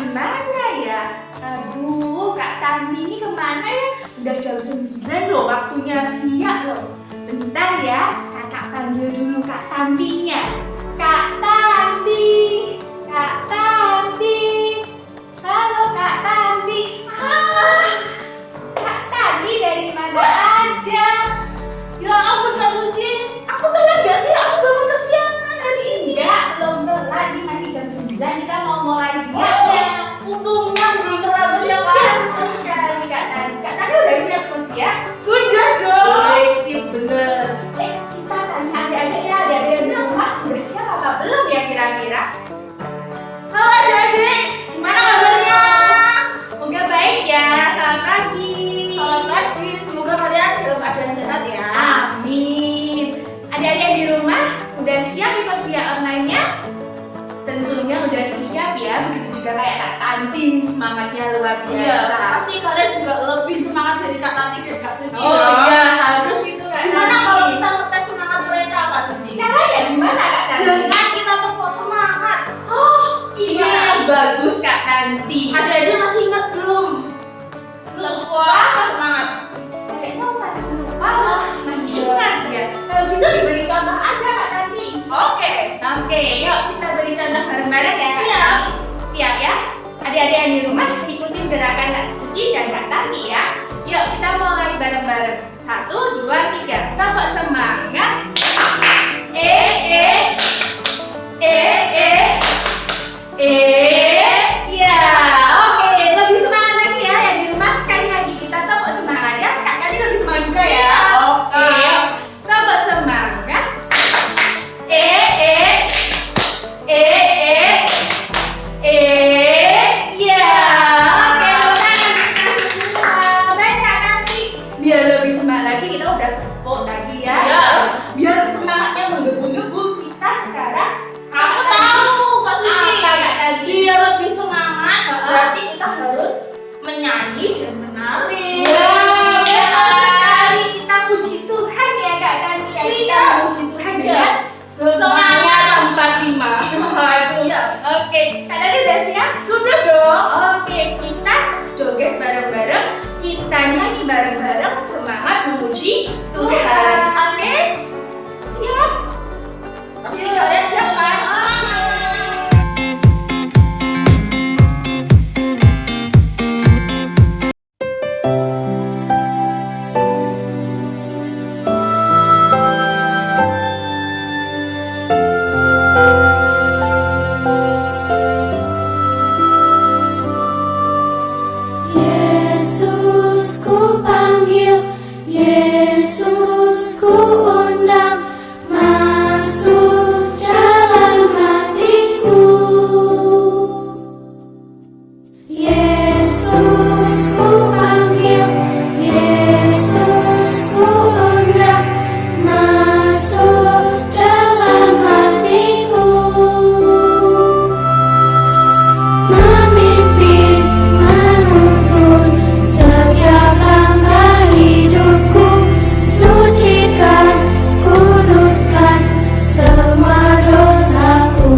gimana ya? Aduh, Kak Tandi ini kemana ya? Udah jam 9 loh, waktunya Bia loh. Bentar ya, kakak panggil dulu Kak Tandinya. Kak Tandi, Kak Tandi. Halo Kak Tandi. Kak Tandi dari mana aja? Ya ampun Kak Suci, aku telat gak sih? Aku bangun kesiangan hari ini. Enggak, belum telat. Ini masih jam 9, kita mau mulai biaknya. Untungnya belum terlalu ya Pak. Betul sekali Kak Tandi. Kak Tandi udah siap belum ya? Sudah dong. Udah siap bener. Kita tanya adik-adik ya, adik-adik di rumah udah siap apa belum ya kira-kira? Halo adik-adik, gimana kabarnya? Semoga baik ya. Selamat pagi. Selamat pagi. Semoga kalian dalam keadaan sehat ya. Amin. Adik-adik di rumah udah siap ikut via online-nya? Tentunya udah siap ya. Begitu juga kayak Kak Tanti, semangatnya luar biasa. Iya, pasti kalian juga lebih semangat dari Kak Tanti dan Kak Suci. Oh iya, harus itu Kak. Gimana kalau kita ngetes semangat mereka Kak Suci? Caranya gimana Kak Tanti? Dengan kita tepuk semangat. Iya, bagus Kak Tanti. Adik-adik masih ingat belum? Tepuk apa semangat? Kayaknya masih lupa lah, masih ingat ya. Kalau gitu diberi contoh aja Kak Tanti. Oke, yuk kita beri contoh bareng-bareng ya. Siap. Siap ya. Adik-adik yang di rumah ikutin gerakan Kak Suci dan Kak Tanti ya. Yuk kita mulai bareng-bareng. 1, 2, 3. Tepuk semangat. Ya. Oke, lebih semangat lagi ya yang di rumah. Sekali lagi kita tepuk semangat ya. Kak Tanti lebih semangat juga ya. Oke. Tepuk semangat. Ya. Oke, baik Kak Tanti. Biar lebih semangat lagi kita udah tepuk lagi ya. Ya. Biar semangatnya menggebu-gebu kita sekarang. Aku tahu Kak Suci. Apa Kak Tanti? Biar lebih semangat, berarti kita harus menyanyi dan menari. Wow, betul sekali. Kita puji Tuhan ya Kak Tanti ya. Kita Iya. puji Tuhan Iya. ya. Semuanya tanpa lima. Iya. Oke, Kak Tanti udah siap? Sudah dong. Oke, kita joget bareng-bareng. Kita nyanyi bareng-bareng. Semangat memuji Tuhan. Oke? Siap? Pasti kalian siap kan? Yesus ku panggil, Yesus ku undang, masuk dalam hatiku. Yesus ku panggil, Yesus ku undang, masuk dalam hatiku. Memimpin, menuntun setiap langkah hidupku, sucikan, kuduskan semua dosaku.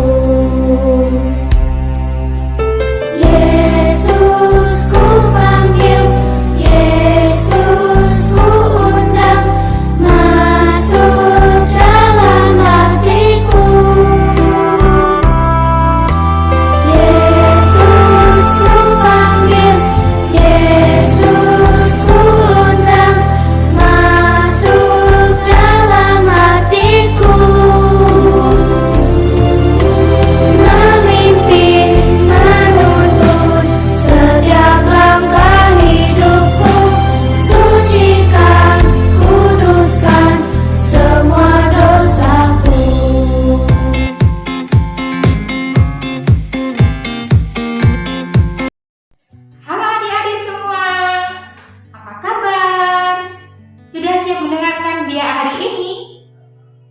Yesus ku panggil, Yesus ku undang, masuk dalam hatiku. Yesus ku panggil, Yesus ku undang, masuk dalam hatiku. Memimpin, menuntun setiap langkah hidupku, sucikan, kuduskan semua dosaku. Halo adik-adik semua, apa kabar? Sudah siap mendengarkan Bia hari ini?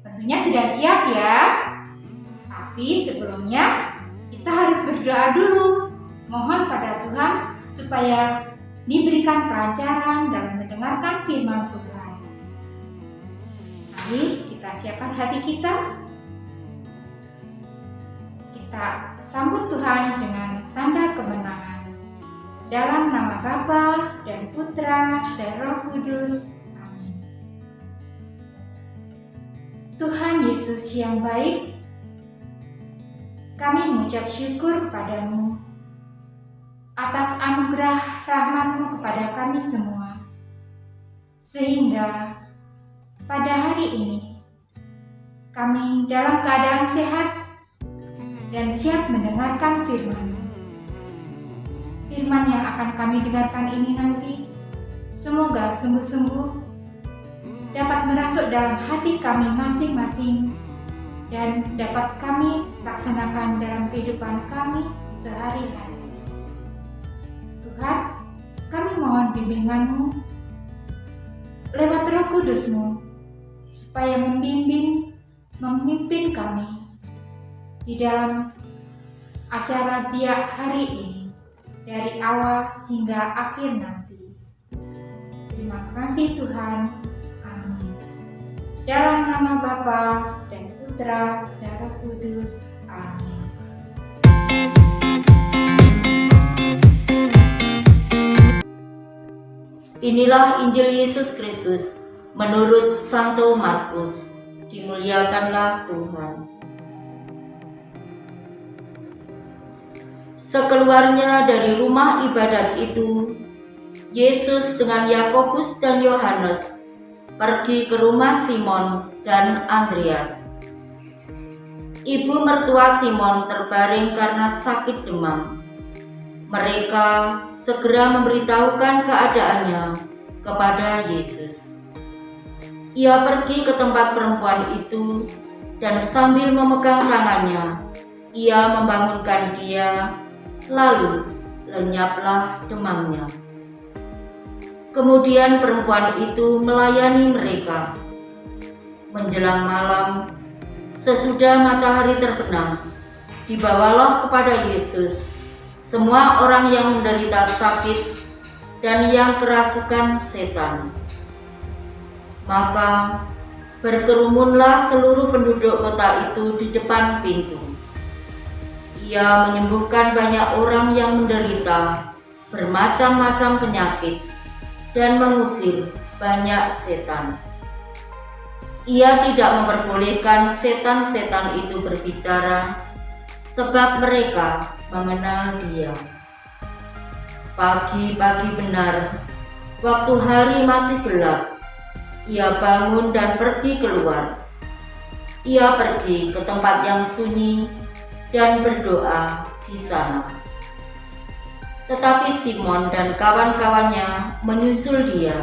Tentunya sudah siap ya. Tapi sebelumnya kita harus berdoa dulu. Mohon pada Tuhan supaya diberikan kelancaran dalam mendengarkan firman Tuhan. Mari kita siapkan hati kita. Kita sambut Tuhan dengan tanda kemenangan. Dalam nama Bapa dan Putra dan Roh Kudus. Amin. Tuhan Yesus yang baik, kami mengucap syukur kepadamu atas anugerah rahmat-Mu kepada kami semua, sehingga pada hari ini kami dalam keadaan sehat dan siap mendengarkan firman-Mu. Firman yang akan kami dengarkan ini nanti semoga sungguh-sungguh dapat merasuk dalam hati kami masing-masing dan dapat kami laksanakan dalam kehidupan kami sehari-hari. Tuhan, kami mohon bimbingan-Mu lewat Roh Kudus-Mu supaya membimbing, memimpin kami di dalam acara biak hari ini dari awal hingga akhir nanti. Terima kasih Tuhan. Amin. Dalam nama Bapa dan Putra dan Roh Kudus. Amin. Inilah Injil Yesus Kristus menurut Santo Markus. Dimuliakanlah Tuhan. Sekeluarnya dari rumah ibadat itu, Yesus dengan Yakobus dan Yohanes pergi ke rumah Simon dan Andreas. Ibu mertua Simon terbaring karena sakit demam. Mereka segera memberitahukan keadaannya kepada Yesus. Ia pergi ke tempat perempuan itu dan sambil memegang tangannya, ia membangunkan dia, lalu lenyaplah demamnya. Kemudian perempuan itu melayani mereka. Menjelang malam, sesudah matahari terbenam, dibawalah kepada Yesus semua orang yang menderita sakit dan yang kerasukan setan. Maka berkerumunlah seluruh penduduk kota itu di depan pintu. Ia menyembuhkan banyak orang yang menderita bermacam-macam penyakit dan mengusir banyak setan. Ia tidak memperbolehkan setan-setan itu berbicara, sebab mereka mengenal Dia. Pagi-pagi benar, waktu hari masih gelap, ia bangun dan pergi keluar. Ia pergi ke tempat yang sunyi dan berdoa di sana. Tetapi Simon dan kawan-kawannya menyusul dia.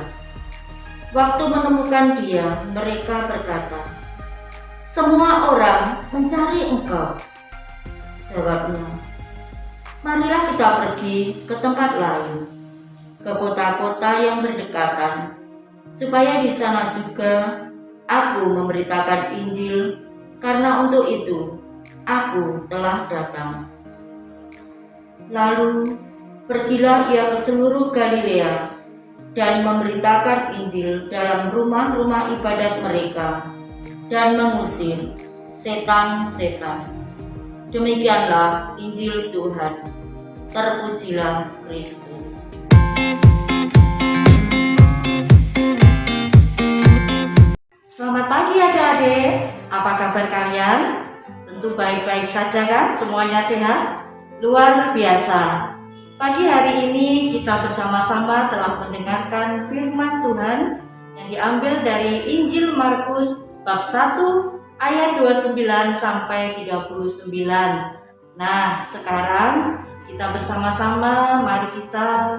Waktu menemukan dia, mereka berkata, "Semua orang mencari Engkau." Jawabnya, "Marilah kita pergi ke tempat lain, ke kota-kota yang berdekatan, supaya di sana juga aku memberitakan Injil, karena untuk itu aku telah datang." Lalu pergilah ia ke seluruh Galilea dan memberitakan Injil dalam rumah-rumah ibadat mereka dan mengusir setan-setan. Demikianlah Injil Tuhan. Terpujilah Kristus. Selamat pagi adik-adik, apa kabar kalian? Tentu baik-baik saja kan? Semuanya sehat? Luar biasa. Pagi hari ini kita bersama-sama telah mendengarkan firman Tuhan yang diambil dari Injil Markus bab 1 ayat 29 sampai 39. Nah, sekarang kita bersama-sama mari kita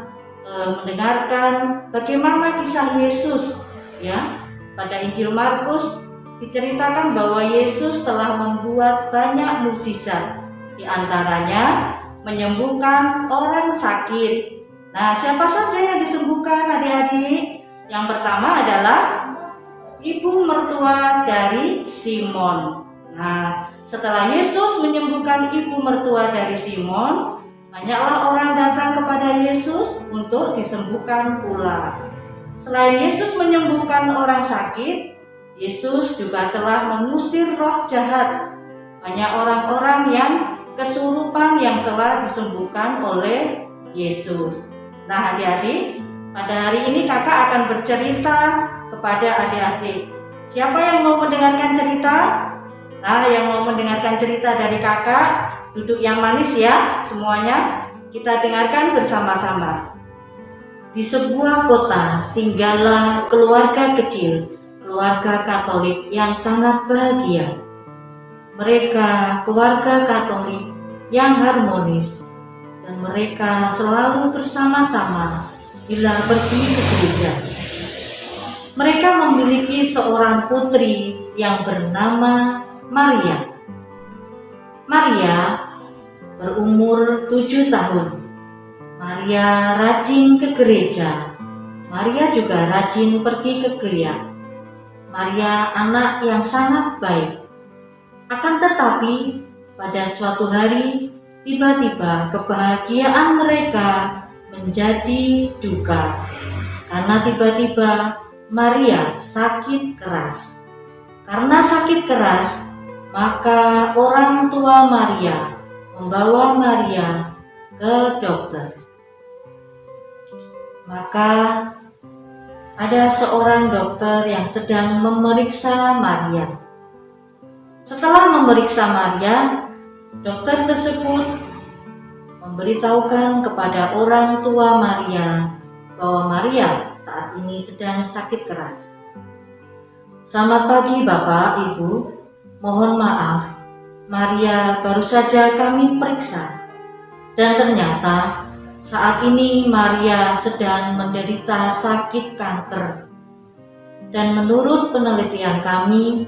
mendengarkan bagaimana kisah Yesus ya. Pada Injil Markus diceritakan bahwa Yesus telah membuat banyak mukjizat, di antaranya menyembuhkan orang sakit. Nah, siapa saja yang disembuhkan adik-adik? Yang pertama adalah ibu mertua dari Simon. Nah, setelah Yesus menyembuhkan ibu mertua dari Simon, banyaklah orang datang kepada Yesus untuk disembuhkan pula. Selain Yesus menyembuhkan orang sakit, Yesus juga telah mengusir roh jahat. Banyak orang-orang yang kesurupan yang telah disembuhkan oleh Yesus. Nah adik-adik, pada hari ini kakak akan bercerita kepada adik-adik. Siapa yang mau mendengarkan cerita? Nah, yang mau mendengarkan cerita dari kakak, duduk yang manis ya semuanya. Kita dengarkan bersama-sama. Di sebuah kota tinggallah keluarga kecil, keluarga Katolik yang sangat bahagia. Mereka keluarga Katolik yang harmonis, dan mereka selalu bersama-sama bila pergi ke gereja. Mereka memiliki seorang putri yang bernama Maria. Maria berumur 7 tahun. Maria rajin ke gereja. Maria juga rajin pergi ke gereja. Maria anak yang sangat baik. Akan tetapi, pada suatu hari, tiba-tiba kebahagiaan mereka menjadi duka. Karena tiba-tiba Maria sakit keras. Karena sakit keras, maka orang tua Maria membawa Maria ke dokter. Maka ada seorang dokter yang sedang memeriksa Maria. Setelah memeriksa Maria, dokter tersebut memberitahukan kepada orang tua Maria bahwa Maria saat ini sedang sakit keras. Selamat pagi Bapak, Ibu. Mohon maaf, Maria baru saja kami periksa. Dan ternyata saat ini Maria sedang menderita sakit kanker. Dan menurut penelitian kami,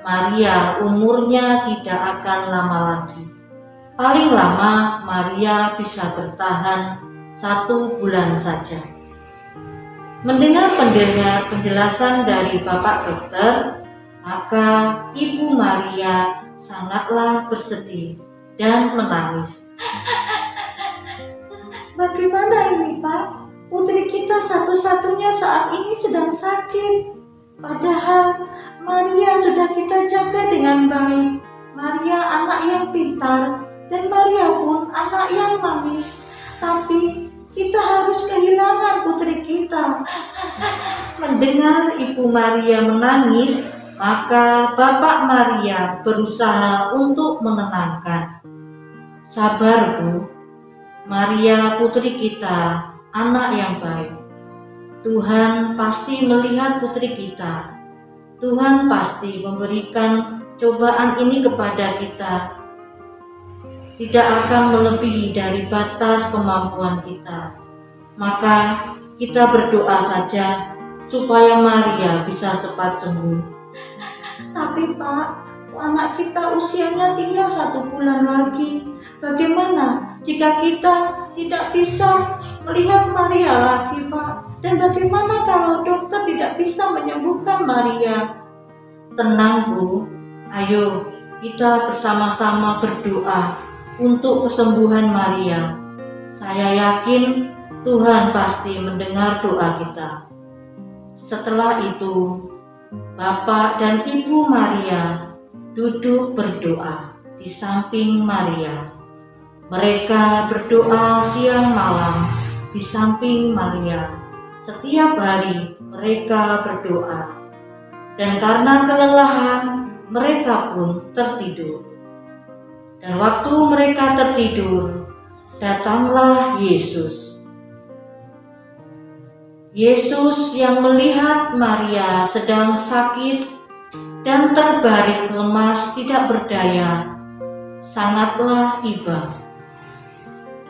Maria umurnya tidak akan lama lagi. Paling lama Maria bisa bertahan 1 bulan saja. Mendengar penjelasan dari Bapak Dokter, maka Ibu Maria sangatlah bersedih dan menangis. Bagaimana ini Pak? Putri kita satu-satunya saat ini sedang sakit. Padahal Maria sudah kita jaga dengan baik. Maria anak yang pintar dan Maria pun anak yang manis. Tapi kita harus kehilangan putri kita. Mendengar Ibu Maria menangis, maka Bapak Maria berusaha untuk menenangkan. Sabar Bu, Maria putri kita anak yang baik. Tuhan pasti melihat putri kita. Tuhan pasti memberikan cobaan ini kepada kita. Tidak akan melebihi dari batas kemampuan kita. Maka kita berdoa saja supaya Maria bisa cepat sembuh. Tapi Pak, anak kita usianya tinggal 1 bulan lagi. Bagaimana jika kita tidak bisa melihat Maria lagi Pak? Dan bagaimana kalau dokter tidak bisa menyembuhkan Maria? Tenang Bu, ayo kita bersama-sama berdoa untuk kesembuhan Maria. Saya yakin Tuhan pasti mendengar doa kita. Setelah itu, Bapak dan Ibu Maria duduk berdoa di samping Maria. Mereka berdoa siang malam di samping Maria. Setiap hari mereka berdoa, dan karena kelelahan mereka pun tertidur. Dan waktu mereka tertidur, datanglah Yesus. Yesus yang melihat Maria sedang sakit dan terbaring lemas tidak berdaya, sangatlah iba.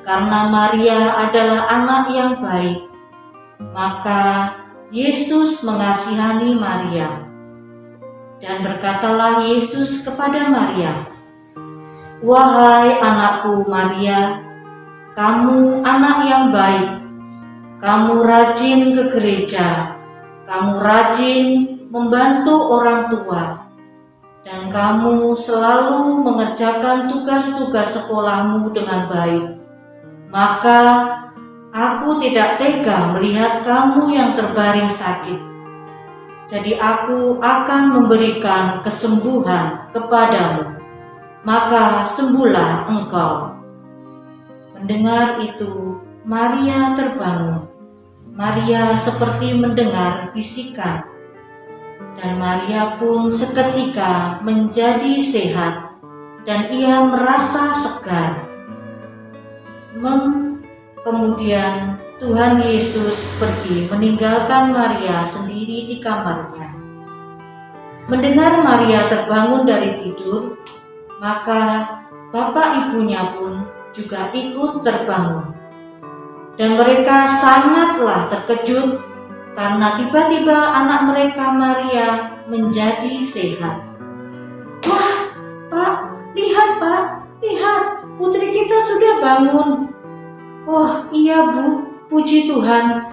Karena Maria adalah anak yang baik, maka Yesus mengasihani Maria. Dan berkatalah Yesus kepada Maria, "Wahai anakku Maria, kamu anak yang baik. Kamu rajin ke gereja, kamu rajin membantu orang tua, dan kamu selalu mengerjakan tugas-tugas sekolahmu dengan baik. Maka aku tidak tega melihat kamu yang terbaring sakit. Jadi aku akan memberikan kesembuhan kepadamu. maka sembuhlah engkau." Mendengar itu, Maria terbangun. Maria seperti mendengar bisikan, dan Maria pun seketika menjadi sehat, dan ia merasa segar. Kemudian Tuhan Yesus pergi meninggalkan Maria sendiri di kamarnya. Mendengar Maria terbangun dari tidur, maka bapak ibunya pun juga ikut terbangun. Dan mereka sangatlah terkejut karena tiba-tiba anak mereka Maria menjadi sehat. "Wah, Pak, lihat Pak, lihat, putri kita sudah bangun." "Oh iya Bu, puji Tuhan,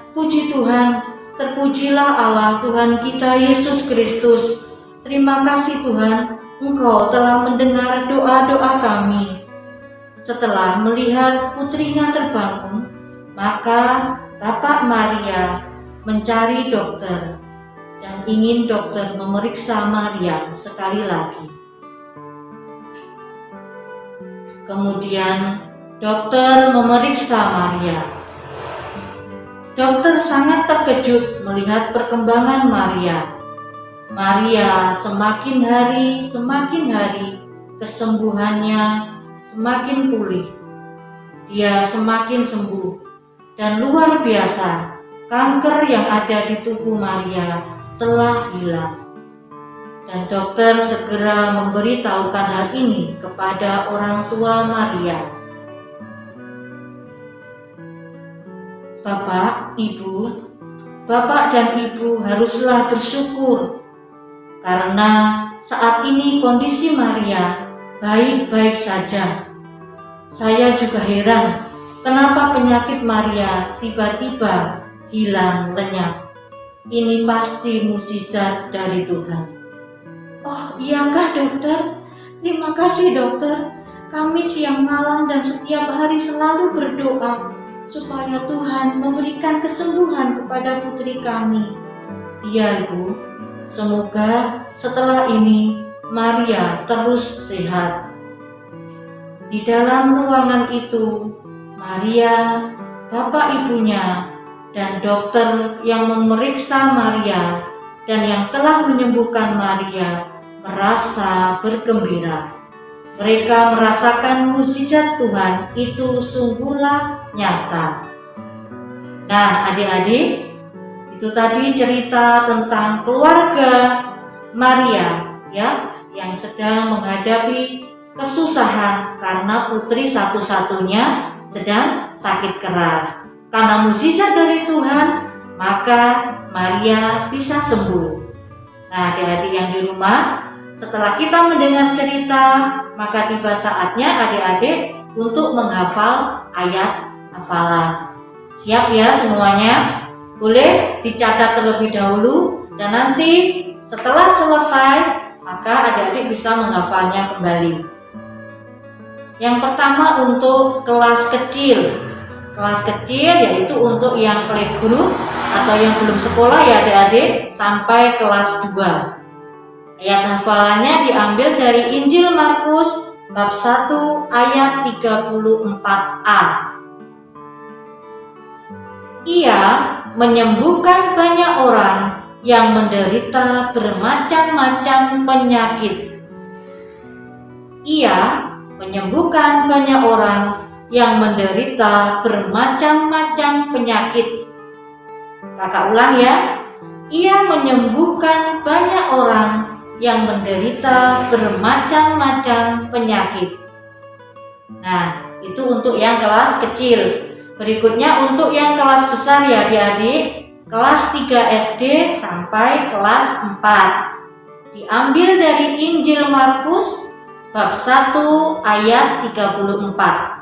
terpujilah Allah Tuhan kita Yesus Kristus. Terima kasih Tuhan, Engkau telah mendengar doa-doa kami." Setelah melihat putrinya terbangun, maka bapak Maria mencari dokter dan ingin dokter memeriksa Maria sekali lagi. Kemudian dokter memeriksa Maria. Dokter sangat terkejut melihat perkembangan Maria. Maria semakin hari kesembuhannya semakin pulih. Dia semakin sembuh. Dan luar biasa, kanker yang ada di tubuh Maria telah hilang. Dan dokter segera memberitahukan hal ini kepada orang tua Maria. Bapak dan Ibu haruslah bersyukur karena saat ini kondisi Maria baik-baik saja. Saya juga heran kenapa penyakit Maria tiba-tiba hilang lenyap. Ini pasti mukjizat dari Tuhan. "Oh iyakah dokter? Terima kasih dokter. Kami siang malam dan setiap hari selalu berdoa supaya Tuhan memberikan kesembuhan kepada putri kami." "Iya Ibu, semoga setelah ini Maria terus sehat." Di dalam ruangan itu, Maria, bapak ibunya, dan dokter yang memeriksa Maria dan yang telah menyembuhkan Maria merasa bergembira. Mereka merasakan mukjizat Tuhan itu sungguhlah nyata. Nah, adik-adik, itu tadi cerita tentang keluarga Maria ya, yang sedang menghadapi kesusahan karena putri satu-satunya sedang sakit keras. Karena mukjizat dari Tuhan, maka Maria bisa sembuh. Nah, adik-adik yang di rumah, setelah kita mendengar cerita, maka tiba saatnya adik-adik untuk menghafal ayat hafalan. Siap ya semuanya? Boleh dicatat terlebih dahulu, dan nanti setelah selesai, maka adik-adik bisa menghafalnya kembali. Yang pertama untuk kelas kecil. Kelas kecil yaitu untuk yang playgroup atau yang belum sekolah ya adik-adik, sampai kelas 2. Ayat hafalannya diambil dari Injil Markus bab 1 ayat 34a. Ia menyembuhkan banyak orang yang menderita bermacam-macam penyakit. Ia menyembuhkan banyak orang yang menderita bermacam-macam penyakit. Kakak ulang ya. Ia menyembuhkan banyak orang yang menderita bermacam-macam penyakit. Nah, itu untuk yang kelas kecil. Berikutnya untuk yang kelas besar ya adik-adik, kelas 3 SD sampai kelas 4. Diambil dari Injil Markus bab 1 ayat 34.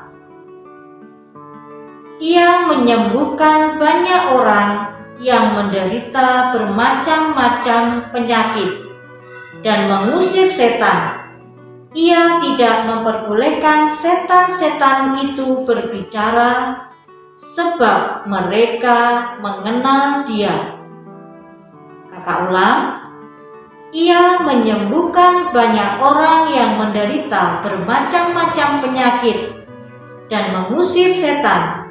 Ia menyembuhkan banyak orang yang menderita bermacam-macam penyakit dan mengusir setan. Ia tidak memperbolehkan setan-setan itu berbicara sebab mereka mengenal Dia. Kakak ulang. Ia menyembuhkan banyak orang yang menderita bermacam-macam penyakit dan mengusir setan.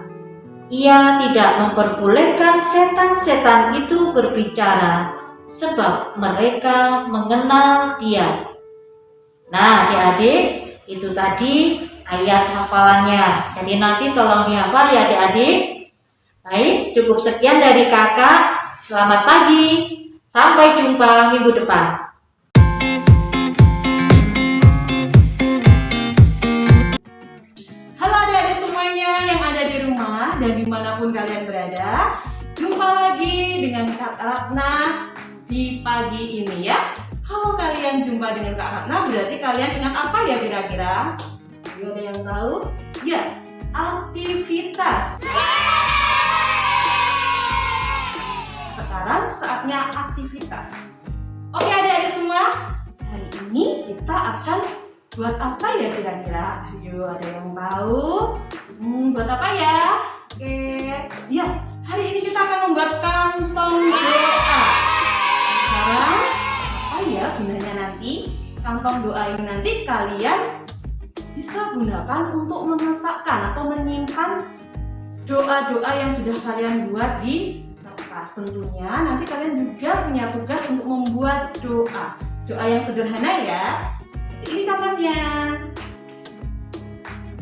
Ia tidak memperbolehkan setan-setan itu berbicara, sebab mereka mengenal Dia. Nah, adik-adik, itu tadi ayat hafalannya. Jadi nanti tolong dihafal ya adik-adik. Baik, cukup sekian dari kakak. Selamat pagi. Sampai jumpa minggu depan. Halo adik-adik semuanya yang ada di rumah dan dimanapun kalian berada. Jumpa lagi dengan Kak Ratna di pagi ini ya. Kalau kalian jumpa dengan Kak Ratna berarti kalian ingat apa ya kira-kira? Ada yang tahu? Ya, aktivitas. Sekarang saatnya aktivitas. Oke adik-adik semua, hari ini kita akan buat apa ya kira-kira? Ayo, ada yang tahu? Buat apa ya? Oke, ya, hari ini kita akan membuat kantong doa. Sekarang, apa ya gunanya nanti? Kantong doa ini nanti kalian bisa gunakan untuk meletakkan atau menyimpan doa-doa yang sudah kalian buat di kertas. Tentunya nanti kalian juga punya tugas untuk membuat doa yang sederhana ya. Ini contohnya.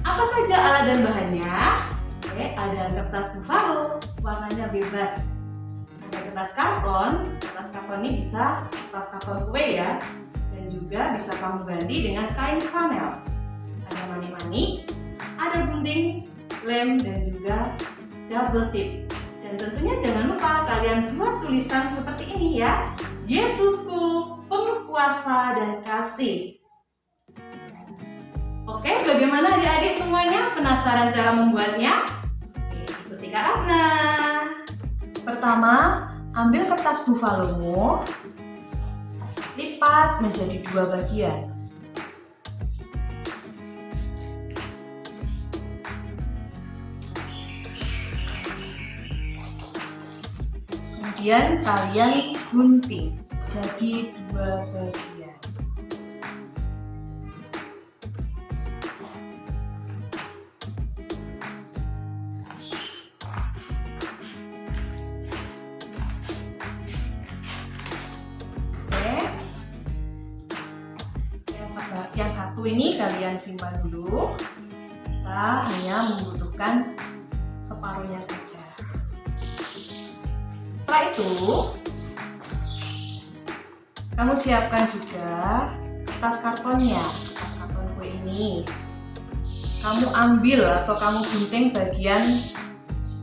Apa saja alat dan bahannya? Oke, ada kertas buffalo, warnanya bebas. Ada kertas karton ini bisa kertas karton kue ya. Dan juga bisa kamu ganti dengan kain flanel. Ada manik-manik, ada gunting, lem, dan juga double tip. Dan tentunya jangan lupa kalian buat tulisan seperti ini ya. Yesusku penuh kuasa dan kasih. Oke, bagaimana adik-adik semuanya? Penasaran cara membuatnya? Oke, ikuti Kak Ratna. Pertama, ambil kertas buffalomu, lipat menjadi 2 bagian. Kemudian kalian gunting jadi 2 bagian. Yang satu ini kalian simpan dulu. Kita hanya membutuhkan separuhnya saja. Setelah itu, kamu siapkan juga kertas kartonnya, kertas karton kue ini. Kamu ambil atau kamu gunting bagian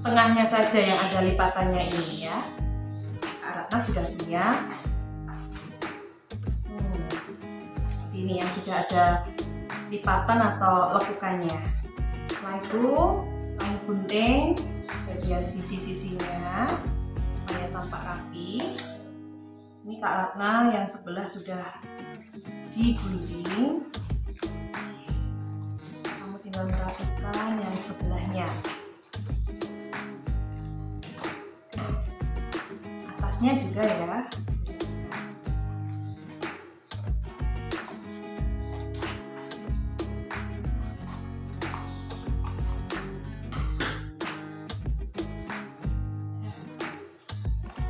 tengahnya saja yang ada lipatannya ini ya. Kak Ratna sudah punya. Seperti ini yang sudah ada lipatan atau lekukannya. Setelah itu, kamu gunting bagian sisi-sisinya supaya tampak rapi. Ini Kak Ratna yang sebelah sudah digunting. Kamu tinggal merapikan yang sebelahnya. Atasnya juga ya.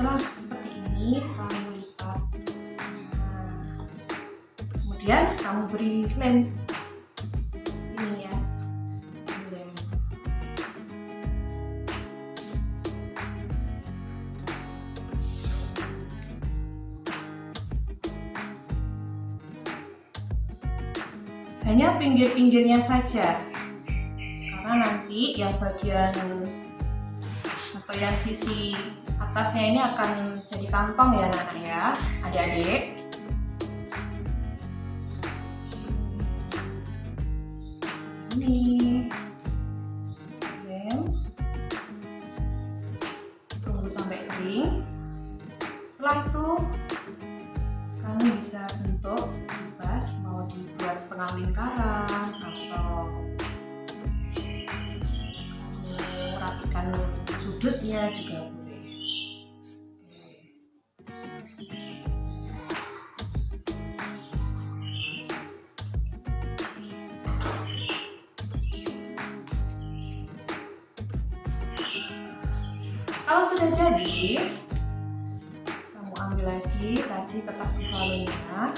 Setelah seperti ini, kamu lipat. Kemudian kamu beri lem. Ini ya, lem. Hanya pinggir-pinggirnya saja, karena nanti yang bagian atau yang sisi atasnya ini akan jadi kantong ya anak-anak ya, adik-adik. Ini lem, tunggu sampai kering. Setelah itu kamu bisa bentuk bebas, mau dibuat setengah lingkaran atau kamu rapikan sudutnya juga boleh. Kalau sudah jadi, kamu ambil lagi tadi kertas buffalonya,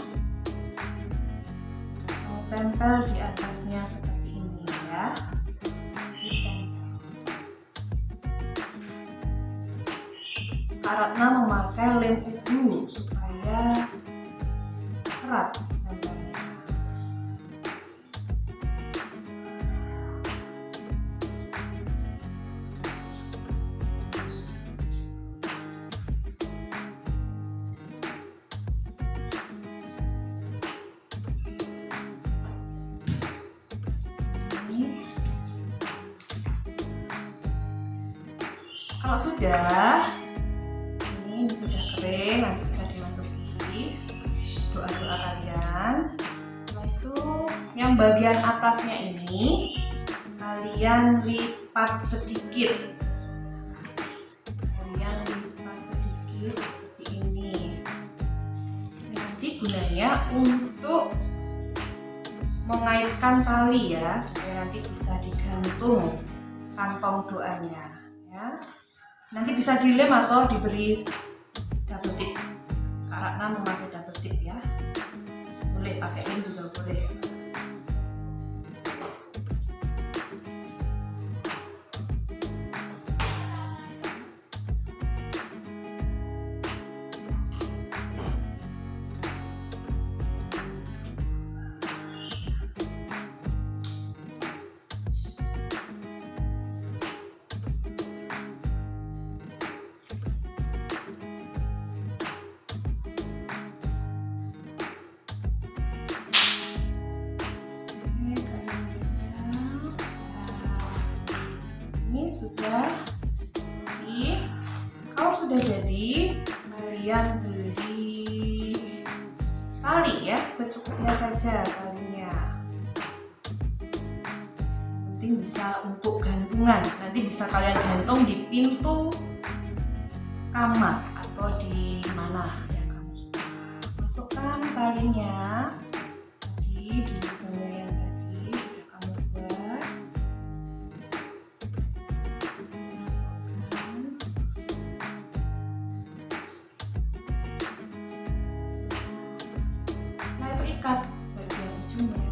kamu tempel di atasnya seperti ini ya. Ditempel. Kak Ratna memakai lem udu supaya erat tempelnya. Kalau sudah, ini sudah kering, nanti bisa dimasuki doa-doa kalian. Setelah itu, yang bagian atasnya ini kalian lipat sedikit. Kalian lipat sedikit seperti ini. Ini nanti gunanya untuk mengaitkan tali ya, supaya nanti bisa digantung kantong doanya ya. Nanti bisa dilem atau diberi double tip. Kak Ratna memakai double tip ya. Boleh pakai lem juga boleh. Ini sudah jadi. Kalau sudah jadi, kalian beli tali ya, secukupnya saja talinya. Yang penting bisa untuk gantungan. Nanti bisa kalian gantung di pintu kamar atau di mana yang kamu suka. Masukkan talinya di lubangnya yang tadi sudah kamu buat. Nah itu ikat bagian ujungnya.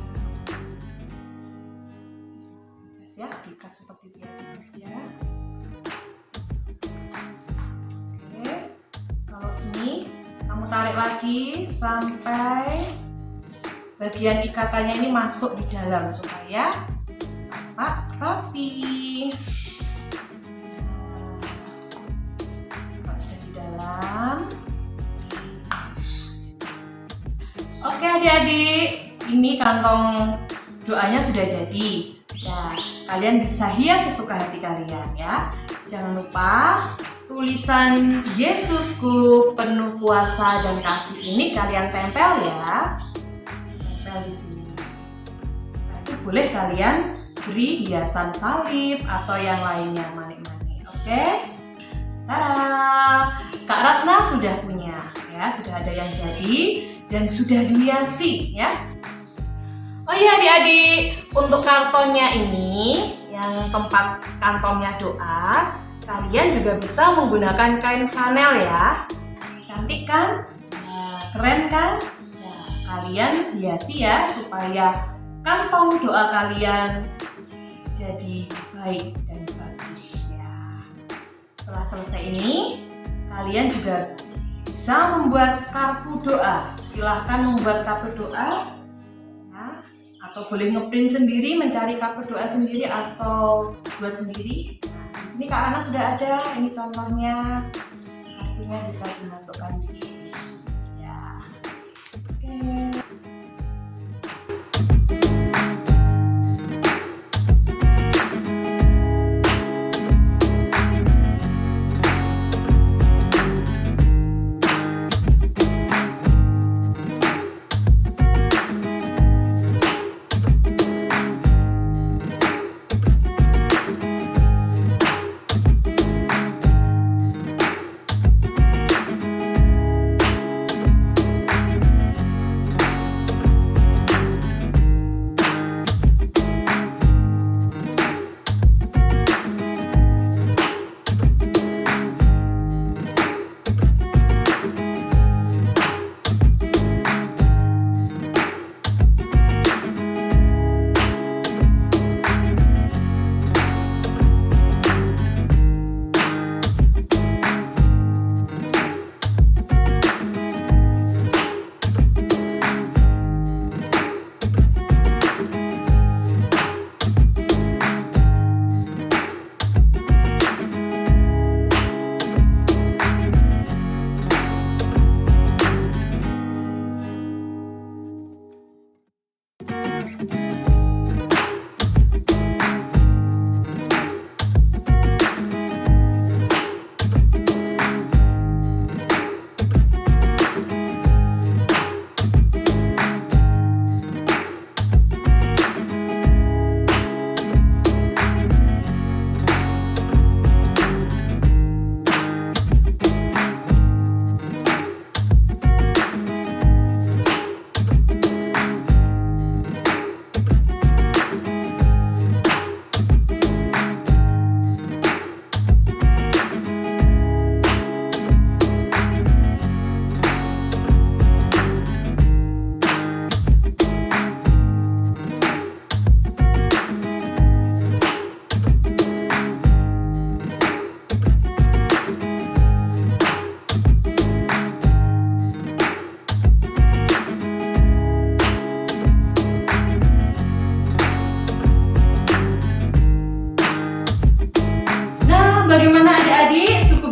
Ya, diikat seperti biasa saja. Oke, kalau sini kamu tarik lagi sampai bagian ikatannya ini masuk di dalam supaya tampak rapi. Nah, sudah di dalam. Oke adik-adik, ini kantong doanya sudah jadi. Nah, kalian bisa hias sesuka hati kalian ya. Jangan lupa tulisan Yesusku penuh kuasa dan kasih ini kalian tempel ya. Tempel di sini. Nah, itu boleh kalian beri hiasan salib atau yang lainnya manik-manik. Oke? Tada! Kak Ratna sudah punya ya, sudah ada yang jadi dan sudah dihiasi ya. Oh iya adik-adik, untuk kartonnya ini yang tempat kantongnya doa, kalian juga bisa menggunakan kain flanel ya. Cantik kan? Nah, keren kan? Nah, kalian hiasi ya supaya kantong doa kalian jadi baik dan bagus ya. Setelah selesai ini, kalian juga bisa membuat kartu doa. Silahkan membuat kartu doa. Atau boleh ngeprint sendiri, mencari kartu doa sendiri atau buat sendiri. Nah, di sini Kak Rana sudah ada, ini contohnya. Kartunya bisa dimasukkan di sini. Ya. Oke.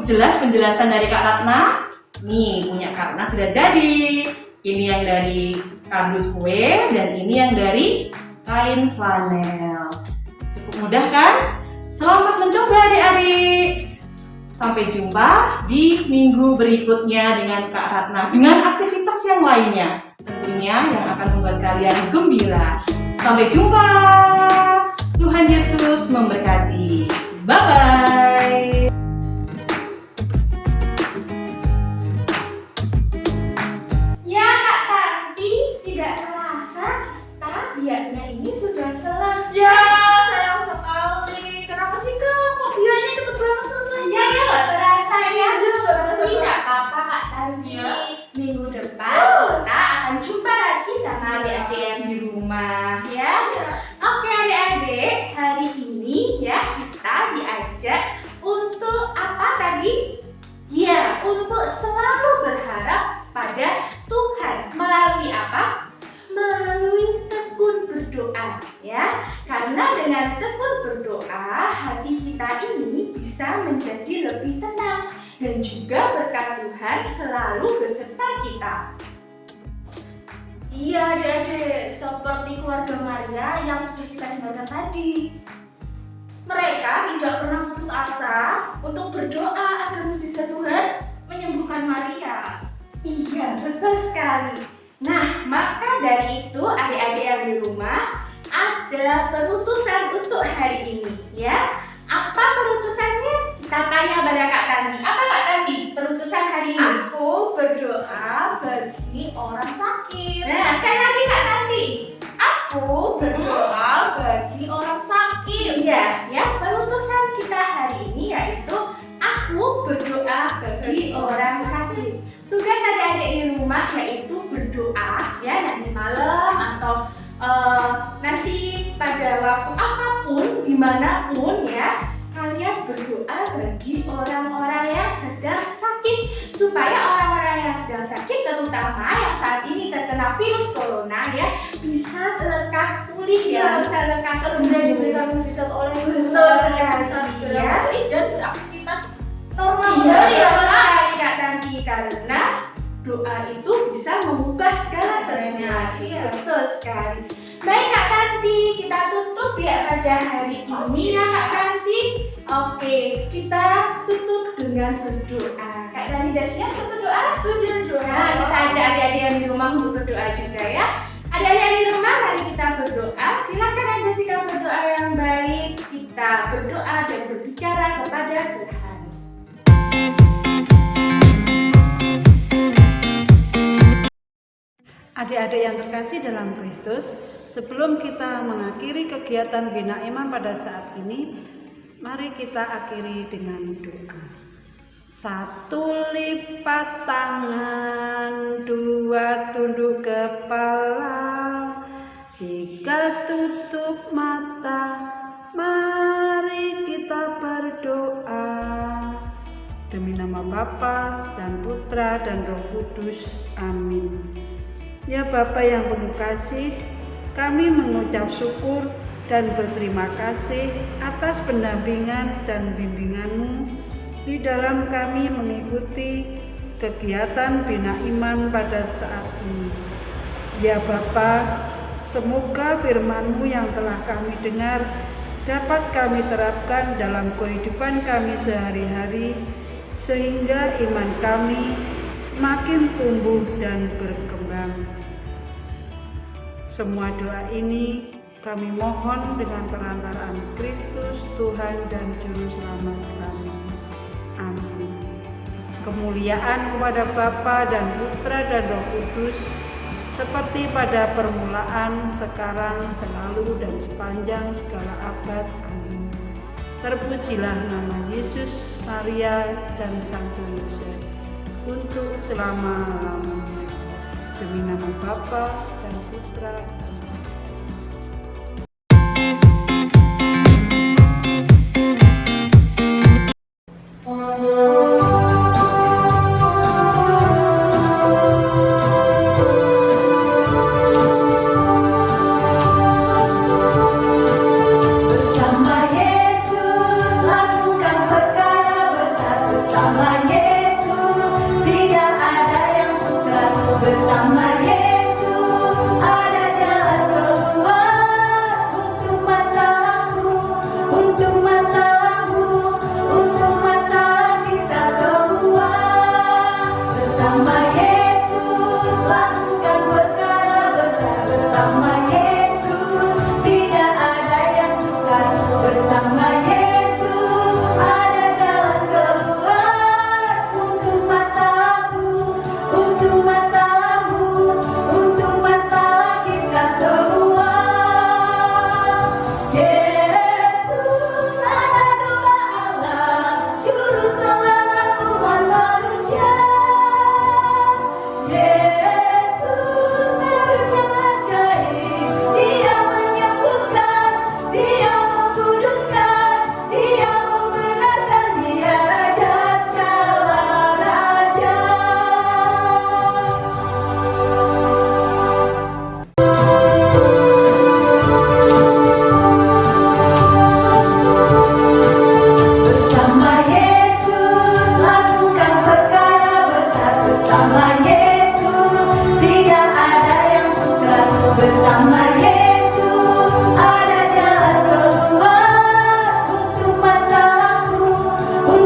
jelas penjelasan dari Kak Ratna. Nih, punya Kak Ratna sudah jadi. Ini yang dari kardus kue dan ini yang dari kain flanel. Cukup mudah kan? Selamat mencoba adik-adik. Sampai jumpa di minggu berikutnya dengan Kak Ratna dengan aktivitas yang lainnya. Tentunya yang akan membuat kalian gembira. Sampai jumpa. Tuhan Yesus memberkati. Bye-bye. Ya Kak Tanti, tidak terasa kita dietnya ini sudah selesai. Ya, sayang sekali. Kenapa sih Kak? Kok dietnya cepet banget selesainya? Ya nggak terasa ya. Nggak Tidak apa-apa Kak Tanti. Ya. Minggu depan kita akan jumpa lagi sama adik-adik yang di rumah ya. Oke adik-adik, hari ini ya kita diajak untuk apa tadi? Ya, untuk selalu berharap pada Tuhan. Melalui apa? Melalui tekun berdoa ya. Karena dengan tekun berdoa, hati kita ini bisa menjadi lebih tenang dan juga berkat Tuhan selalu beserta kita. Iya adik-adik, seperti keluarga Maria yang sudah kita dengarkan tadi. Mereka tidak pernah putus asa untuk berdoa agar mukjizat Tuhan menyembuhkan Maria. Iya, betul sekali. Nah, maka dari itu adik-adik yang di rumah ada perutusan untuk hari ini ya. Apa perutusannya? Kita tanya pada Kak Tanti. Apa Kak Tanti perutusan hari ini? Aku berdoa bagi orang sakit. Nah, sekali lagi Kak Tanti. Aku berdoa bagi orang sakit. Iya, ya. Perutusan kita hari ini yaitu aku berdoa bagi orang sakit. Tugas adik-adik di rumah yaitu berdoa ya nanti malam atau nanti pada waktu apapun dimanapun ya, kalian berdoa bagi orang-orang yang sedang sakit supaya orang-orang yang sedang sakit terutama yang saat ini terkena virus corona ya bisa lekas pulih ya, bisa lekas Segera diberikan mukjizat oleh Tuhan. ya. Dan beraktivitas normal Iya, kembali ya betul Kak. sekali Kak Tanti, karena doa itu bisa mengubah segala sesuatu. Iya. Betul sekali. Baik Kak Tanti, kita tutup ya pada hari ini ya Kak Tanti. Oke, kita tutup dengan berdoa. Kak Tanti sudah siap untuk berdoa? Sudah doa. Kita ajak adik-adik yang di rumah untuk berdoa juga ya. Adik-adik yang di rumah, mari kita berdoa. Silakan Anda sikap berdoa yang baik. Kita berdoa dan berbicara kepada Tuhan. Adik-adik yang terkasih dalam Kristus, sebelum kita mengakhiri kegiatan Bina Iman pada saat ini, mari kita akhiri dengan doa. 1 lipat tangan, 2 tunduk kepala, 3 tutup mata, mari kita berdoa. Demi nama Bapa dan Putra dan Roh Kudus, amin. Ya Bapa yang penuh kasih, kami mengucap syukur dan berterima kasih atas pendampingan dan bimbingan-Mu di dalam kami mengikuti kegiatan Bina Iman pada saat ini. Ya Bapa, semoga firman-Mu yang telah kami dengar dapat kami terapkan dalam kehidupan kami sehari-hari, sehingga iman kami semakin tumbuh dan berkembang. Semua doa ini kami mohon dengan perantaraan Kristus, Tuhan dan Juru Selamat kami. Amin. Kemuliaan kepada Bapa dan Putra dan Roh Kudus, seperti pada permulaan, sekarang, selalu, dan sepanjang segala abad. Amin. Terpujilah nama Yesus, Maria, dan Santo Yosef, untuk selama-lamanya. Demi nama Bapa dan Putra dan Bersama Yesus lakukan perkara besar, bersama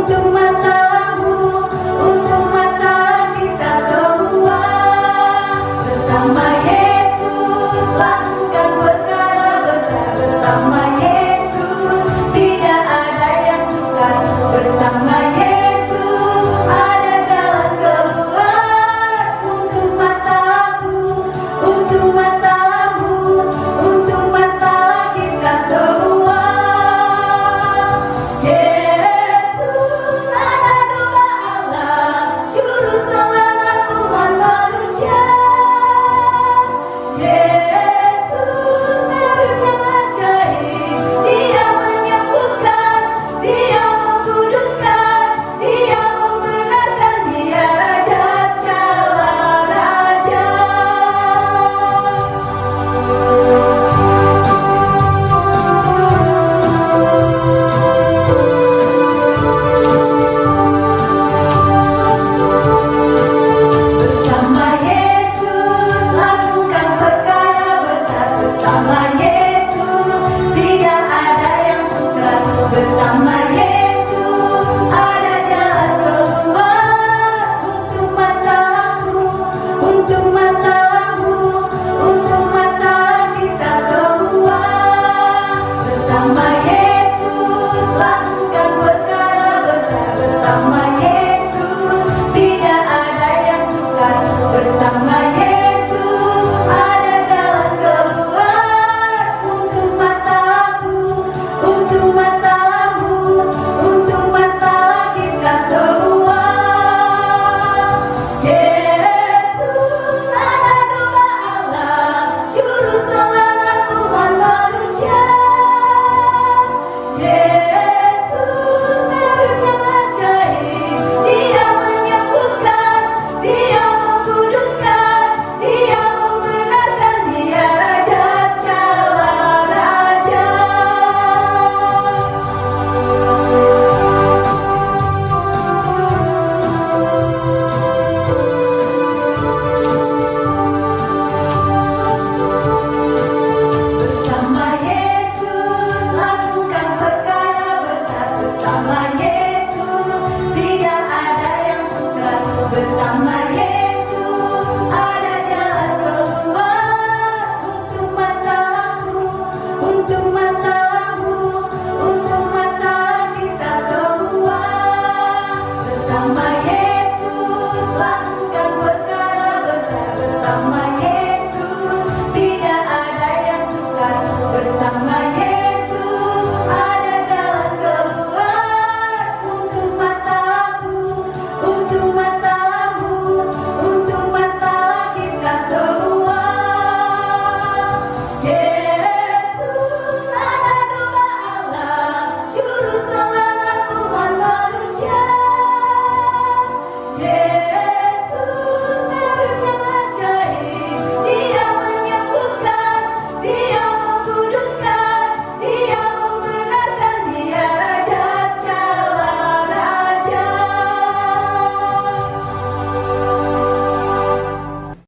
untuk masalahmu, untuk masalah kita semua. Bersama Yesus lakukan perkara besar, bersama Yesus tidak ada yang sukar, bersama Yesus ada jalan keluar. Untuk masalahmu, untuk masalahmu, untuk masalah kita semua. Yesus ada doa Allah, juru selamat umat manusia. Yesus memberikan ajaib, Dia menyembuhkan, Dia mengkuduskan, Dia membenarkan, Dia Raja segala raja. Bersama Yesus lakukan perkara besar, bersama Yesus tidak ada yang sukar, bersama Yesus ada jalan keluar. Untuk masalahmu, untuk masalahmu, untuk masalah kita semua. Bersama Yesus lakukan perkara besar, bersama Yesus tidak ada yang sukar, bersama Yesus ada jalan keluar. Untuk masalahmu, untuk masalahmu, untuk masalah kita semua. Yesus ada doa Allah, juru selamat umat manusia. Yesus memberikan ajaib, Dia menyembuhkan, Dia mengkuduskan, Dia membenarkan, Dia Raja segala raja. Bersama Yesus lakukan perkara besar, bersama Yesus tidak ada yang sukar, bersama Yesus